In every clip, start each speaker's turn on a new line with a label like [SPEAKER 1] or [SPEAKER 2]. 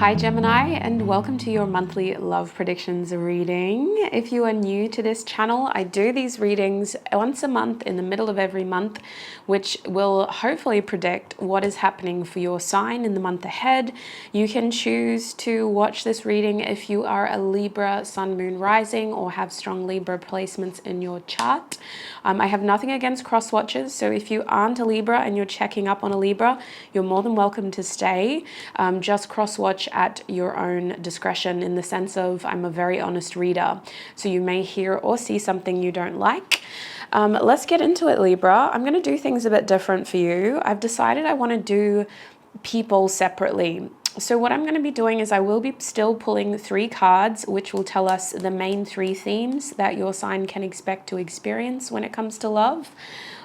[SPEAKER 1] Hi Gemini, and welcome to your monthly love predictions reading. If you are new to this channel, I do these readings once a month in the middle of every month, which will hopefully predict what is happening for your sign in the month ahead. You can choose to watch this reading if you are a Libra, Sun, Moon, Rising, or have strong Libra placements in your chart. I have nothing against cross watchers, so if you aren't a Libra and you're checking up on a Libra, you're more than welcome to stay. Just cross watch at your own discretion, in the sense of I'm a very honest reader, so you may hear or see something you don't like. Let's get into it, Libra. I'm going to do things a bit different for you. I've decided I want to do people separately. So what I'm going to be doing is I will be still pulling 3 cards, which will tell us the main 3 themes that your sign can expect to experience when it comes to love.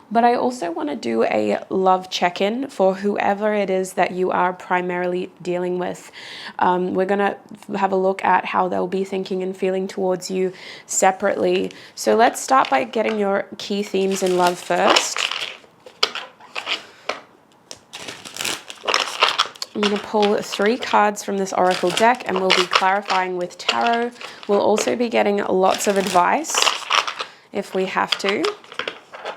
[SPEAKER 1] But I also want to do a love check-in for whoever it is that you are primarily dealing with. We're going to have a look at how they'll be thinking and feeling towards you separately. So let's start by getting your key themes in love first. I'm going to pull 3 cards from this oracle deck, and we'll be clarifying with tarot. We'll also be getting lots of advice if we have to.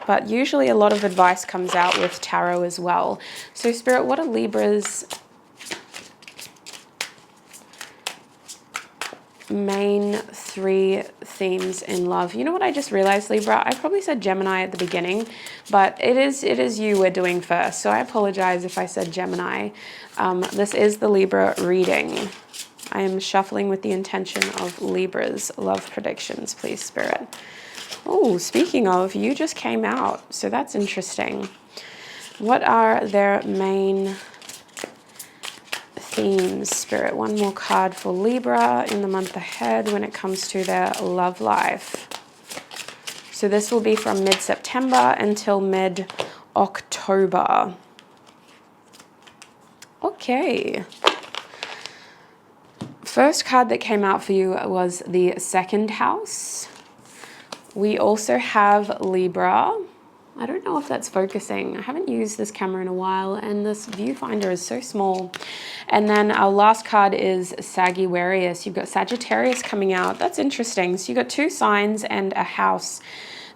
[SPEAKER 1] But usually a lot of advice comes out with tarot as well. So Spirit, what are Libra's main 3 themes in love? You know what I just realized, Libra? I probably said Gemini at the beginning, but it is you we're doing first. So I apologize if I said Gemini. This is the Libra reading. I am shuffling with the intention of Libra's love predictions, please, Spirit. Oh, speaking of, you just came out, so that's interesting. What are their main themes, Spirit? One more card for Libra in the month ahead when it comes to their love life. So this will be from mid-September until mid-October. Okay. First card that came out for you was the 2nd house. We also have Libra. I don't know if that's focusing. I haven't used this camera in a while, and this viewfinder is so small. And then our last card is Sagittarius. You've got Sagittarius coming out. That's interesting. So you've got 2 signs and a house.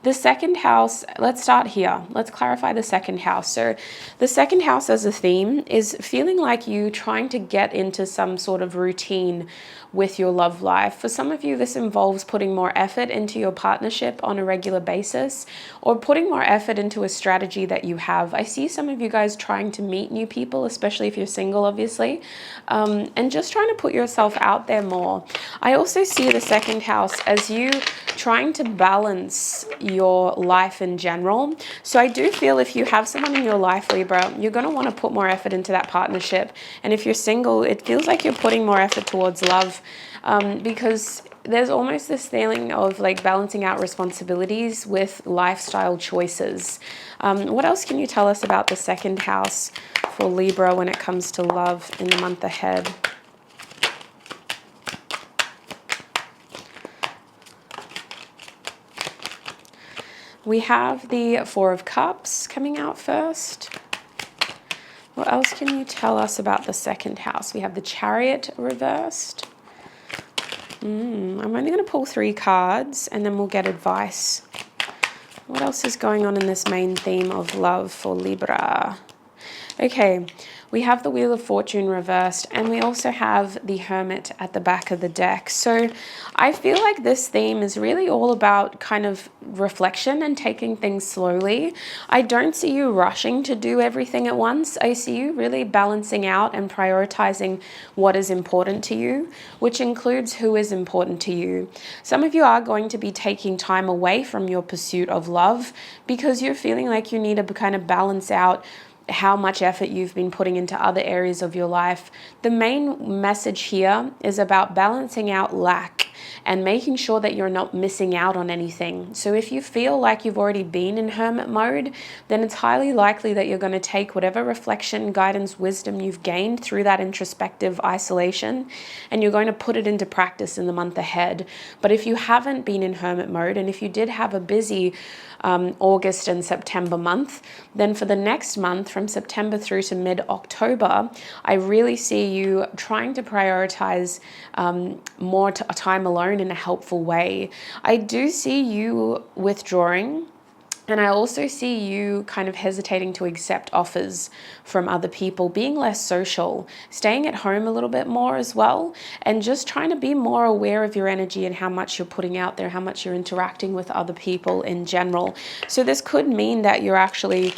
[SPEAKER 1] The 2nd house, let's start here. Let's clarify the 2nd house. So the 2nd house as a theme is feeling like you trying to get into some sort of routine with your love life. For some of you, this involves putting more effort into your partnership on a regular basis, or putting more effort into a strategy that you have. I see some of you guys trying to meet new people, especially if you're single, obviously, and just trying to put yourself out there more. I also see the 2nd house as you trying to balance your life in general. So I do feel if you have someone in your life, Libra, you're going to want to put more effort into that partnership. And if you're single, it feels like you're putting more effort towards love, because there's almost this feeling of like balancing out responsibilities with lifestyle choices. What else can you tell us about the 2nd house for Libra when it comes to love in the month ahead? We have the 4 of Cups coming out first. What else can you tell us about the 2nd house? We have the Chariot reversed. I'm only going to pull 3 cards and then we'll get advice. What else is going on in this main theme of love for Libra? Okay, we have the Wheel of Fortune reversed, and we also have the Hermit at the back of the deck. So I feel like this theme is really all about kind of reflection and taking things slowly. I don't see you rushing to do everything at once. I see you really balancing out and prioritizing what is important to you, which includes who is important to you. Some of you are going to be taking time away from your pursuit of love because you're feeling like you need to kind of balance out how much effort you've been putting into other areas of your life. The main message here is about balancing out lack and making sure that you're not missing out on anything. So if you feel like you've already been in hermit mode, then it's highly likely that you're going to take whatever reflection, guidance, wisdom you've gained through that introspective isolation, and you're going to put it into practice in the month ahead. But if you haven't been in hermit mode, and if you did have a busy August and September month, then for the next month, from September through to mid-October, I really see you trying to prioritize more time alone in a helpful way. I do see you withdrawing, and I also see you kind of hesitating to accept offers from other people, being less social, staying at home a little bit more as well, and just trying to be more aware of your energy and how much you're putting out there, how much you're interacting with other people in general. So this could mean that you're actually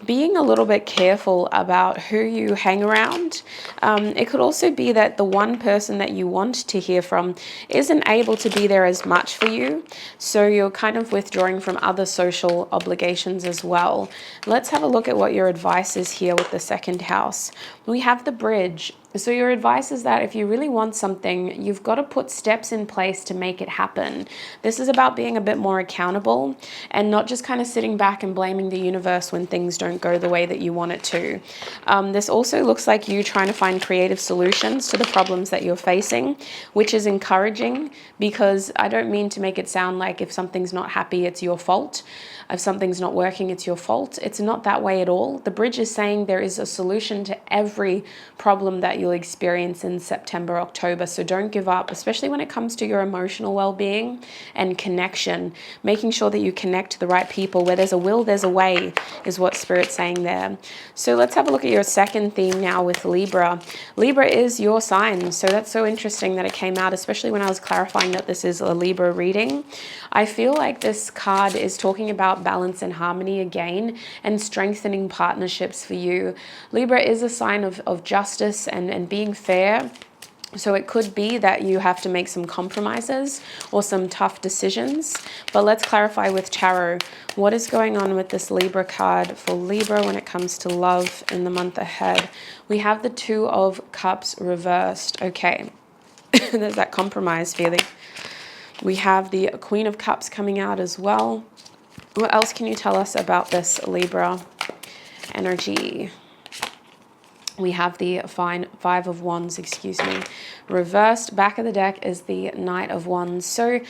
[SPEAKER 1] being a little bit careful about who you hang around. It could also be that the one person that you want to hear from isn't able to be there as much for you, so you're kind of withdrawing from other social obligations as well. Let's have a look at what your advice is here with the second house. We have the Bridge. So your advice is that if you really want something, you've got to put steps in place to make it happen. This is about being a bit more accountable and not just kind of sitting back and blaming the universe when things don't go the way that you want it to. This also looks like you trying to find creative solutions to the problems that you're facing, which is encouraging, because I don't mean to make it sound like if something's not happy, it's your fault. If something's not working, it's your fault. It's not that way at all. The Bridge is saying there is a solution to every problem that you'll experience in September, October. So don't give up, especially when it comes to your emotional well-being and connection. Making sure that you connect to the right people. Where there's a will, there's a way, is what Spirit's saying there. So let's have a look at your second theme now with Libra. Libra is your sign. So that's so interesting that it came out, especially when I was clarifying that this is a Libra reading. I feel like this card is talking about balance and harmony again, and strengthening partnerships for you. Libra is a sign of justice and being fair. So it could be that you have to make some compromises or some tough decisions. But let's clarify with Tarot. What is going on with this Libra card for Libra when it comes to love in the month ahead? We have the Two of Cups reversed. Okay. There's that compromise feeling. We have the Queen of Cups coming out as well. What else can you tell us about this Libra energy? We have the Five of Wands, reversed. Back of the deck is the Knight of Wands. So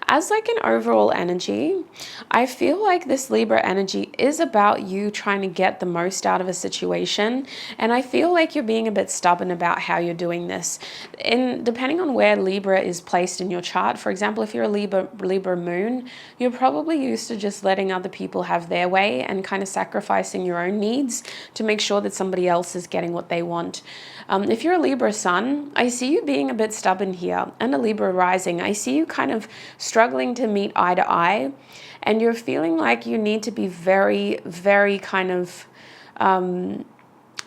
[SPEAKER 1] as like an overall energy, I feel like this Libra energy is about you trying to get the most out of a situation. And I feel like you're being a bit stubborn about how you're doing this. And depending on where Libra is placed in your chart, for example, if you're a Libra moon, you're probably used to just letting other people have their way and kind of sacrificing your own needs to make sure that somebody else is getting what they want. If you're a Libra sun, I see you being a bit stubborn here, and a Libra rising. I see you kind of struggling to meet eye to eye, and you're feeling like you need to be very, very kind of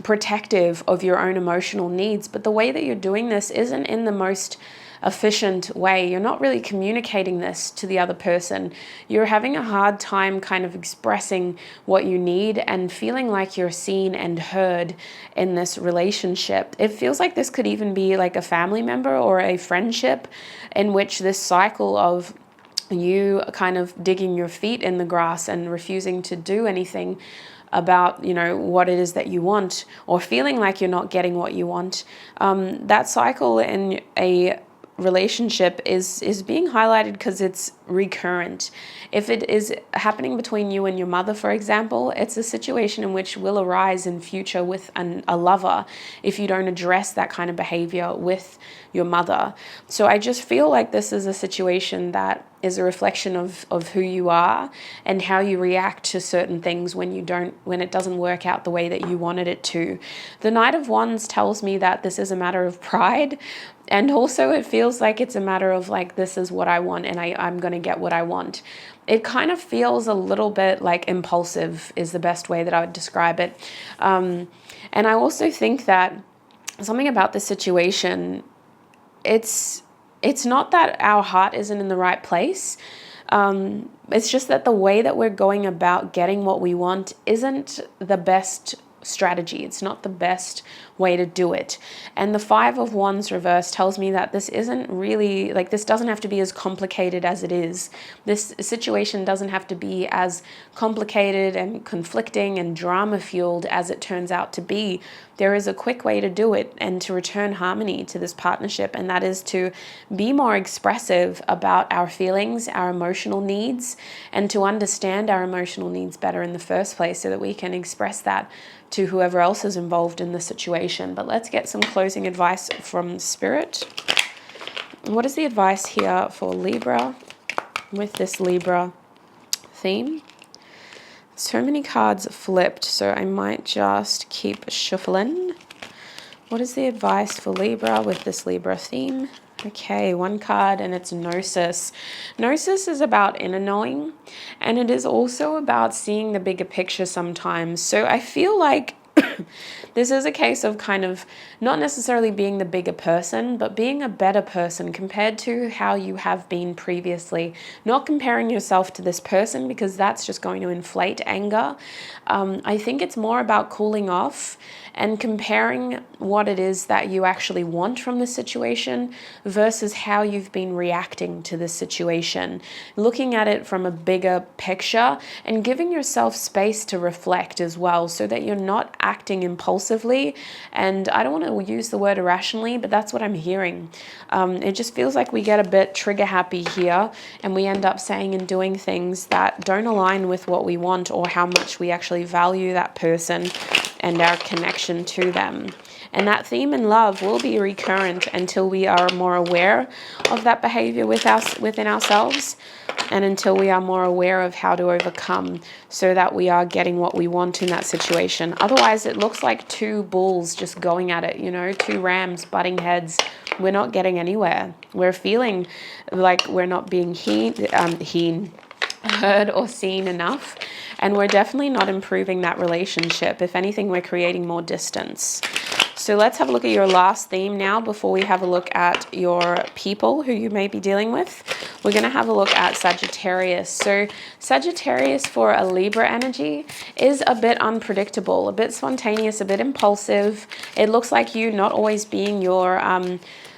[SPEAKER 1] protective of your own emotional needs. But the way that you're doing this isn't in the most efficient way. You're not really communicating this to the other person. You're having a hard time kind of expressing what you need and feeling like you're seen and heard in this relationship. It feels like this could even be like a family member or a friendship in which this cycle of you kind of digging your feet in the grass and refusing to do anything about, you know, what it is that you want, or feeling like you're not getting what you want. That cycle in a relationship is being highlighted because it's recurrent. If it is happening between you and your mother, for example, it's a situation in which will arise in future with a lover if you don't address that kind of behavior with your mother. So I just feel like this is a situation that is a reflection of who you are and how you react to certain things when it doesn't work out the way that you wanted it to. The Knight of Wands tells me that this is a matter of pride, and also it feels like it's a matter of like, this is what I want and I'm going to get what I want. It kind of feels a little bit like impulsive is the best way that I would describe it. And I also think that something about this situation, it's not that our heart isn't in the right place. It's just that the way that we're going about getting what we want isn't the best strategy. It's not the best way to do it. And the Five of Wands reverse tells me that this isn't really, like, this doesn't have to be as complicated as it is. This situation doesn't have to be as complicated and conflicting and drama fueled as it turns out to be. There is a quick way to do it and to return harmony to this partnership, and that is to be more expressive about our feelings, our emotional needs, and to understand our emotional needs better in the first place so that we can express that to whoever else is involved in the situation. But let's get some closing advice from Spirit. What is the advice here for Libra with this Libra theme? So many cards flipped, so I might just keep shuffling. What is the advice for Libra with this Libra theme? Okay, one card, and it's Gnosis. Gnosis is about inner knowing, and it is also about seeing the bigger picture sometimes. So I feel like this is a case of kind of not necessarily being the bigger person, but being a better person compared to how you have been previously. Not comparing yourself to this person, because that's just going to inflate anger. I think it's more about cooling off and comparing what it is that you actually want from the situation versus how you've been reacting to this situation. Looking at it from a bigger picture and giving yourself space to reflect as well, so that you're not acting impulsively. And I don't want to use the word irrationally, but that's what I'm hearing. It just feels like we get a bit trigger happy here, and we end up saying and doing things that don't align with what we want or how much we actually value that person and our connection to them. And that theme in love will be recurrent until we are more aware of that behavior within ourselves, and until we are more aware of how to overcome, so that we are getting what we want in that situation. Otherwise, it looks like two bulls just going at it, you know, two rams butting heads. We're not getting anywhere. We're feeling like we're not being heard or seen enough. And we're definitely not improving that relationship. If anything, we're creating more distance. So let's have a look at your last theme now before we have a look at your people who you may be dealing with. We're going to have a look at Sagittarius. So Sagittarius for a Libra energy is a bit unpredictable, a bit spontaneous, a bit impulsive. It looks like you not always being your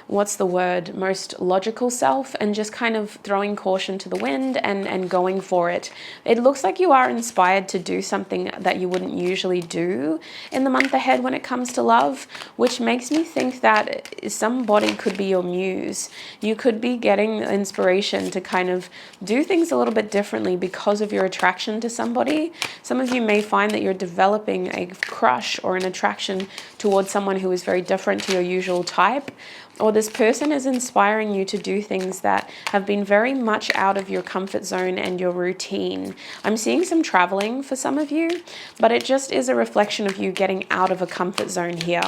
[SPEAKER 1] most logical self, and just kind of throwing caution to the wind and going for it. It looks like you are inspired to do something that you wouldn't usually do in the month ahead when it comes to love, which makes me think that somebody could be your muse. You could be getting inspiration to kind of do things a little bit differently because of your attraction to somebody. Some of you may find that you're developing a crush or an attraction towards someone who is very different to your usual type. Or this person is inspiring you to do things that have been very much out of your comfort zone and your routine. I'm seeing some traveling for some of you, but it just is a reflection of you getting out of a comfort zone here.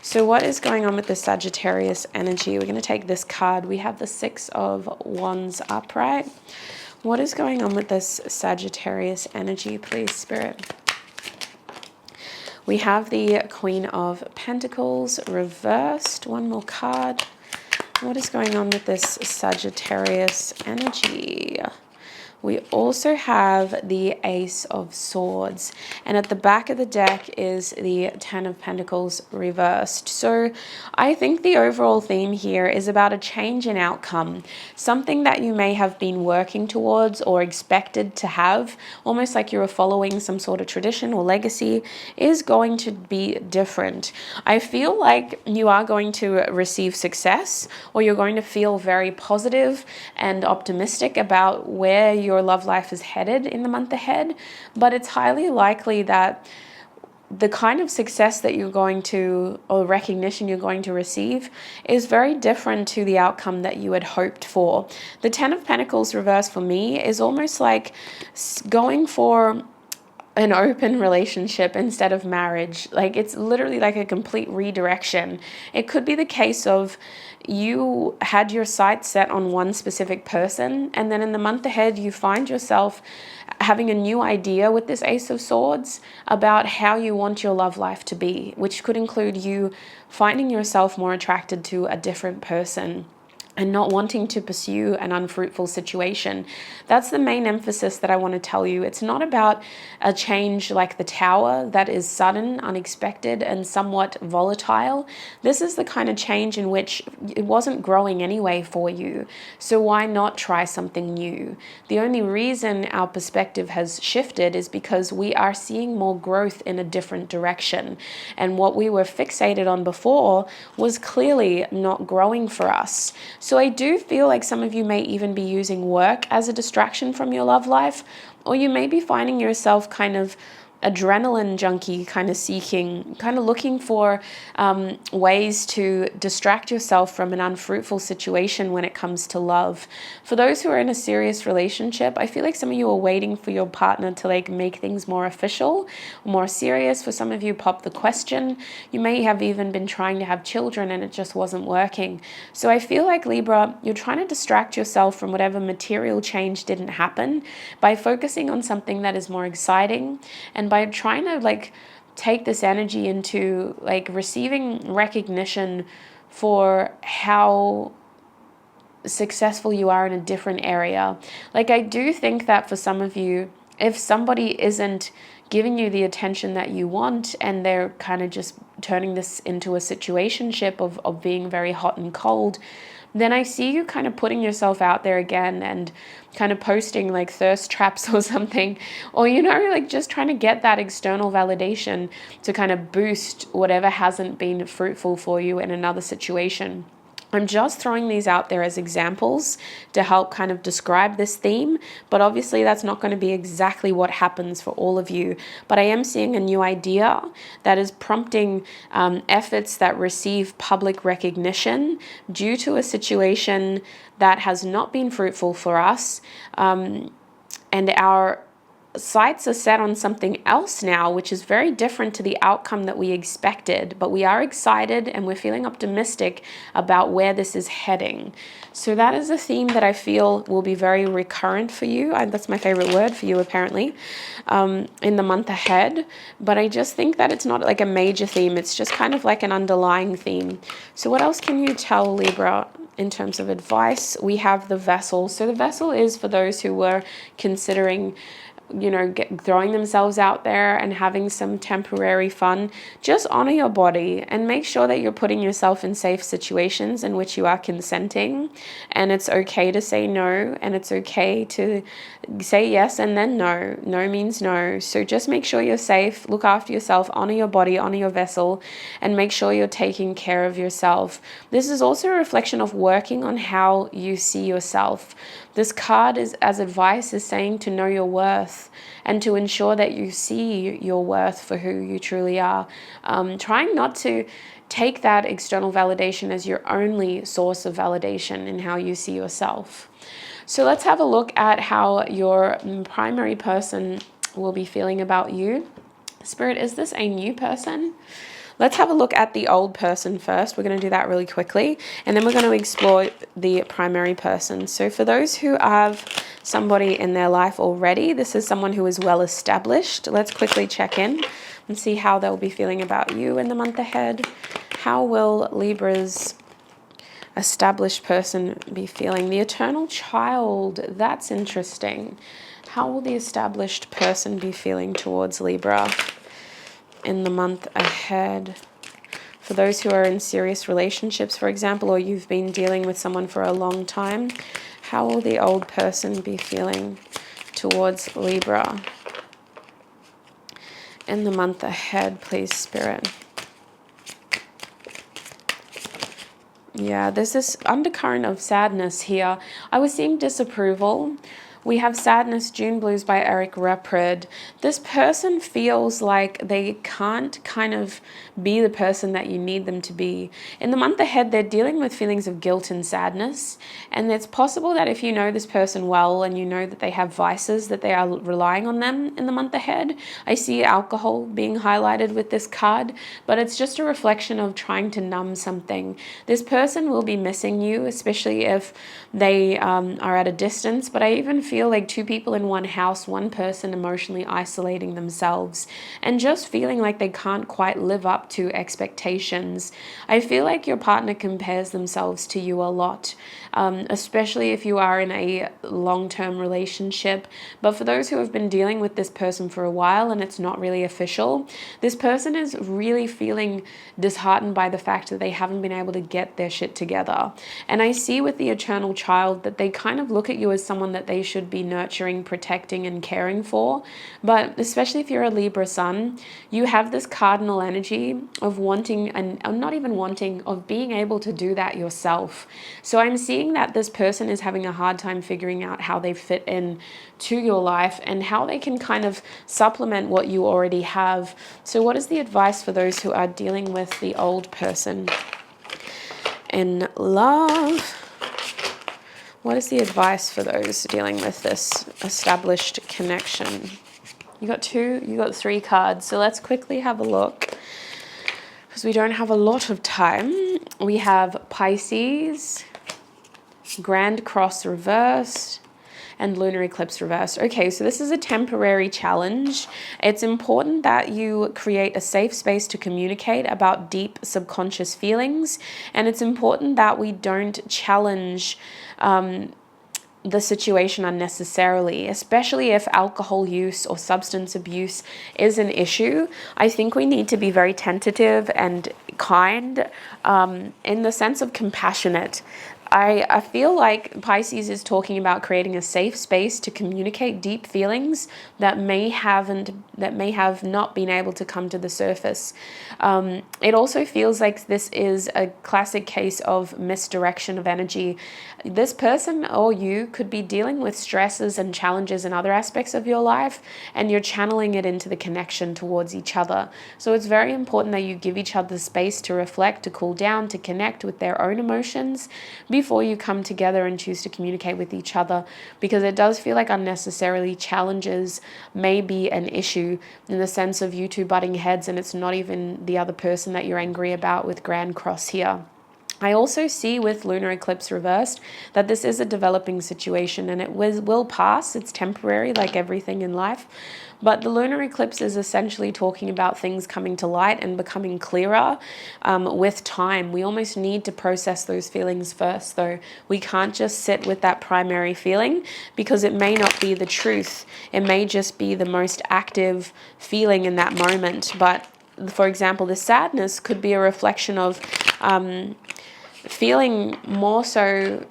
[SPEAKER 1] So what is going on with the Sagittarius energy? We're going to take this card. We have the Six of Wands upright. What is going on with this Sagittarius energy, please, Spirit? We have the Queen of Pentacles reversed. One more card. What is going on with this Sagittarius energy? We also have the Ace of Swords, and at the back of the deck is the Ten of Pentacles reversed. So I think the overall theme here is about a change in outcome, something that you may have been working towards or expected to have, almost like you were following some sort of tradition or legacy, is going to be different. I feel like you are going to receive success, or you're going to feel very positive and optimistic about where your love life is headed in the month ahead, but it's highly likely that the kind of success that you're going to, or recognition you're going to receive, is very different to the outcome that you had hoped for. The Ten of Pentacles reverse for me is almost like going for an open relationship instead of marriage. Like, it's literally like a complete redirection. It could be the case of you had your sights set on one specific person, and then in the month ahead you find yourself having a new idea with this Ace of Swords about how you want your love life to be, which could include you finding yourself more attracted to a different person. and not wanting to pursue an unfruitful situation. That's the main emphasis that I want to tell you. It's not about a change like the Tower that is sudden, unexpected, and somewhat volatile. This is the kind of change in which it wasn't growing anyway for you. So why not try something new? The only reason our perspective has shifted is because we are seeing more growth in a different direction. And what we were fixated on before was clearly not growing for us. So I do feel like some of you may even be using work as a distraction from your love life, or you may be finding yourself kind of adrenaline junkie, kind of seeking, kind of looking for ways to distract yourself from an unfruitful situation when it comes to love. For those who are in a serious relationship, I feel like some of you are waiting for your partner to like make things more official, more serious. For some of you, pop the question. You may have even been trying to have children and it just wasn't working. So I feel like, Libra, you're trying to distract yourself from whatever material change didn't happen by focusing on something that is more exciting, and by trying to like take this energy into like receiving recognition for how successful you are in a different area. Like, I do think that for some of you, if somebody isn't giving you the attention that you want and they're kind of just turning this into a situationship of being very hot and cold, then I see you kind of putting yourself out there again and kind of posting like thirst traps or something, or, you know, like just trying to get that external validation to kind of boost whatever hasn't been fruitful for you in another situation. I'm just throwing these out there as examples to help kind of describe this theme, but obviously that's not going to be exactly what happens for all of you. But I am seeing a new idea that is prompting efforts that receive public recognition due to a situation that has not been fruitful for us, and our sights are set on something else now, which is very different to the outcome that we expected, but we are excited and we're feeling optimistic about where this is heading. So that is a theme that I feel will be very recurrent for you. That's my favorite word for you, apparently, in the month ahead. But I just think that it's not like a major theme. It's just kind of like an underlying theme. So what else can you tell, Libra, in terms of advice? We have the Vessel. So the Vessel is for those who were considering, you know, throwing themselves out there and having some temporary fun. Just honor your body and make sure that you're putting yourself in safe situations in which you are consenting, and it's okay to say no, and it's okay to say yes and then no. No means no. So just make sure you're safe, look after yourself, honor your body, honor your vessel, and make sure you're taking care of yourself. This is also a reflection of working on how you see yourself. This card is, as advice, is saying to know your worth and to ensure that you see your worth for who you truly are. Trying not to take that external validation as your only source of validation in how you see yourself. So let's have a look at how your primary person will be feeling about you. Spirit, is this a new person? Let's have a look at the old person first. We're going to do that really quickly, and then we're going to explore the primary person. So for those who have somebody in their life already, this is someone who is well established. Let's quickly check in and see how they'll be feeling about you in the month ahead. How will Libra's established person be feeling? The Eternal Child, that's interesting. How will the established person be feeling towards Libra in the month ahead? For those who are in serious relationships, for example, or you've been dealing with someone for a long time, how will the old person be feeling towards Libra in the month ahead, please, Spirit? Yeah, there's this undercurrent of sadness here. I was seeing disapproval. We have Sadness, June Blues by Eric Reprid. This person feels like they can't kind of be the person that you need them to be. In the month ahead, they're dealing with feelings of guilt and sadness. And it's possible that if you know this person well and you know that they have vices, that they are relying on them in the month ahead. I see alcohol being highlighted with this card, but it's just a reflection of trying to numb something. This person will be missing you, especially if they are at a distance. But I even feel feel like two people in one house, one person emotionally isolating themselves and just feeling like they can't quite live up to expectations. I feel like your partner compares themselves to you a lot, especially if you are in a long-term relationship. But for those who have been dealing with this person for a while and it's not really official, this person is really feeling disheartened by the fact that they haven't been able to get their shit together. And I see with the eternal child that they kind of look at you as someone that they should be nurturing, protecting, and caring for. But especially if you're a Libra sun, you have this cardinal energy of wanting, and not even wanting, of being able to do that yourself. So I'm seeing that this person is having a hard time figuring out how they fit in to your life and how they can kind of supplement what you already have. So what is the advice for those who are dealing with the old person in love? What is the advice for those dealing with this established connection? You got 3 cards. So let's quickly have a look because we don't have a lot of time. We have Pisces, Grand Cross reversed, and lunar eclipse reversed. Okay, so this is a temporary challenge. It's important that you create a safe space to communicate about deep subconscious feelings, and it's important that we don't challenge the situation unnecessarily, especially if alcohol use or substance abuse is an issue. I think we need to be very tentative and kind, in the sense of compassionate. I feel like Pisces is talking about creating a safe space to communicate deep feelings that may have not been able to come to the surface. It also feels like this is a classic case of misdirection of energy. This person or you could be dealing with stresses and challenges in other aspects of your life, and you're channeling it into the connection towards each other. So it's very important that you give each other space to reflect, to cool down, to connect with their own emotions before you come together and choose to communicate with each other, because it does feel like unnecessarily challenges may be an issue in the sense of you two butting heads and it's not even the other person that you're angry about with Grand Cross here. I also see with lunar eclipse reversed that this is a developing situation and it will pass. It's temporary like everything in life. But the lunar eclipse is essentially talking about things coming to light and becoming clearer with time. We almost need to process those feelings first, though. We can't just sit with that primary feeling because it may not be the truth. It may just be the most active feeling in that moment. But for example, the sadness could be a reflection of feeling more so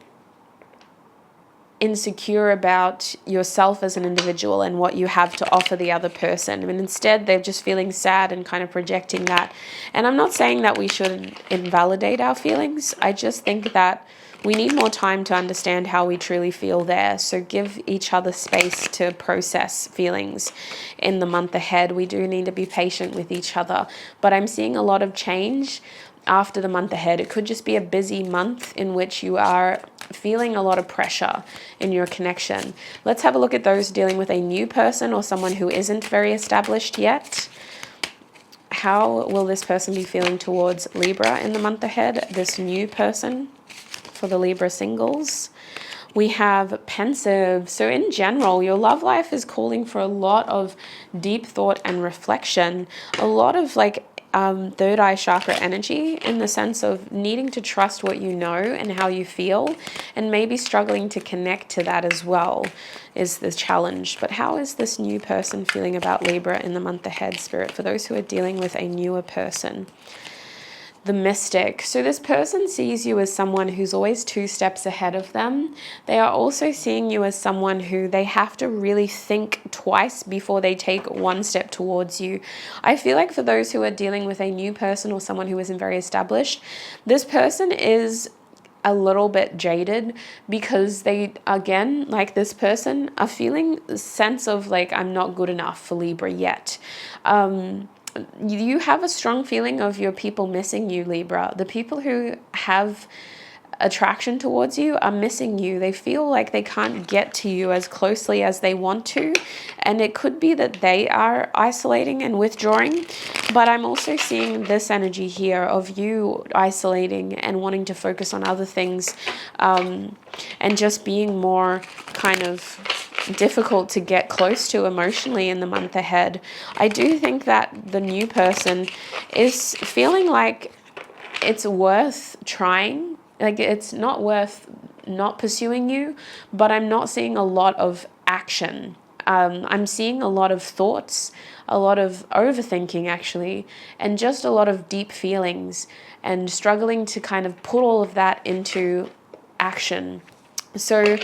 [SPEAKER 1] insecure about yourself as an individual and what you have to offer the other person. I mean, instead, they're just feeling sad and kind of projecting that. And I'm not saying that we should invalidate our feelings. I just think that we need more time to understand how we truly feel there. So give each other space to process feelings in the month ahead. We do need to be patient with each other. But I'm seeing a lot of change after the month ahead. It could just be a busy month in which you are feeling a lot of pressure in your connection. Let's have a look at those dealing with a new person or someone who isn't very established yet. How will this person be feeling towards Libra in the month ahead? This new person for the Libra singles. We have pensive. So in general, your love life is calling for a lot of deep thought and reflection, a lot of third eye chakra energy in the sense of needing to trust what you know and how you feel, and maybe struggling to connect to that as well is the challenge. But how is this new person feeling about Libra in the month ahead, Spirit, for those who are dealing with a newer person? The mystic. So this person sees you as someone who's always 2 steps ahead of them. They are also seeing you as someone who they have to really think twice before they take 1 step towards you. I feel like for those who are dealing with a new person or someone who isn't very established, this person is a little bit jaded because they, again, like this person, are feeling a sense of like, I'm not good enough for Libra yet. You have a strong feeling of your people missing you, Libra. The people who have attraction towards you are missing you. They feel like they can't get to you as closely as they want to. And it could be that they are isolating and withdrawing. But I'm also seeing this energy here of you isolating and wanting to focus on other things, and just being more kind of difficult to get close to emotionally in the month ahead. I do think that the new person is feeling like it's worth trying. Like, it's not worth not pursuing you, but I'm not seeing a lot of action. I'm seeing a lot of thoughts, a lot of overthinking actually, and just a lot of deep feelings, and struggling to kind of put all of that into action. So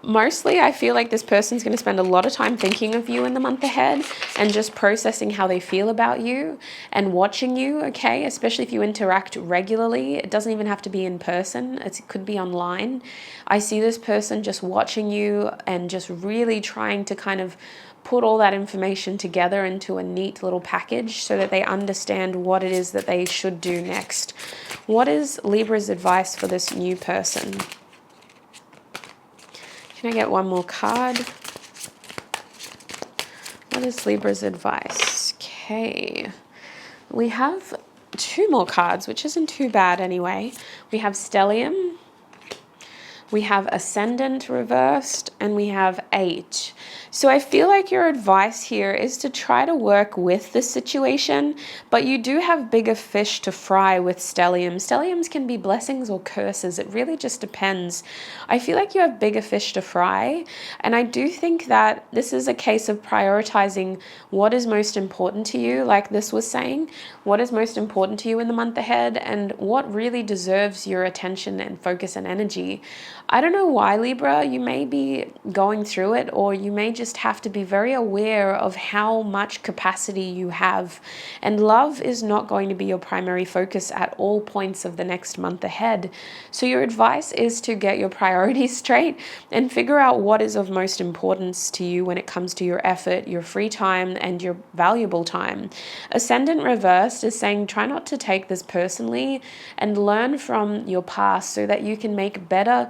[SPEAKER 1] mostly I feel like this person's going to spend a lot of time thinking of you in the month ahead and just processing how they feel about you and watching you, okay? Especially if you interact regularly. It doesn't even have to be in person. It could be online. I see this person just watching you and just really trying to kind of put all that information together into a neat little package so that they understand what it is that they should do next. What is Libra's advice for this new person? Can I get one more card? What is Libra's advice? Okay. We have 2 more cards, which isn't too bad anyway. We have Stellium, we have Ascendant reversed, and we have 8. So I feel like your advice here is to try to work with the situation, but you do have bigger fish to fry with Stellium. Stelliums can be blessings or curses. It really just depends. I feel like you have bigger fish to fry, and I do think that this is a case of prioritizing what is most important to you, like this was saying, what is most important to you in the month ahead, and what really deserves your attention and focus and energy. I don't know why, Libra, you may be going through it, or you may just have to be very aware of how much capacity you have. And love is not going to be your primary focus at all points of the next month ahead. So your advice is to get your priorities straight and figure out what is of most importance to you when it comes to your effort, your free time, and your valuable time. Ascendant reversed is saying try not to take this personally and learn from your past so that you can make better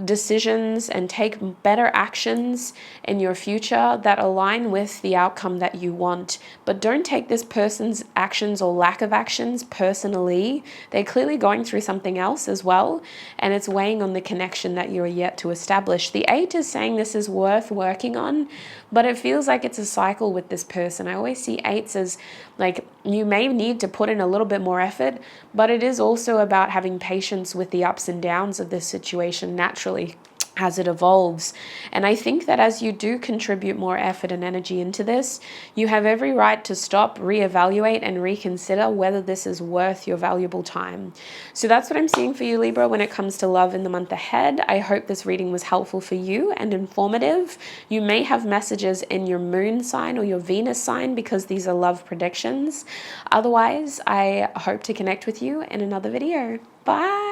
[SPEAKER 1] decisions and take better actions in your future that align with the outcome that you want. But don't take this person's actions or lack of actions personally. They're clearly going through something else as well, and it's weighing on the connection that you're yet to establish. The 8 is saying this is worth working on, but it feels like it's a cycle with this person. I always see 8s as like you may need to put in a little bit more effort, but it is also about having patience with the ups and downs of this situation naturally as it evolves. And I think that as you do contribute more effort and energy into this, you have every right to stop, reevaluate, and reconsider whether this is worth your valuable time. So that's what I'm seeing for you, Libra, when it comes to love in the month ahead. I hope this reading was helpful for you and informative. You may have messages in your moon sign or your Venus sign because these are love predictions. Otherwise, I hope to connect with you in another video. Bye.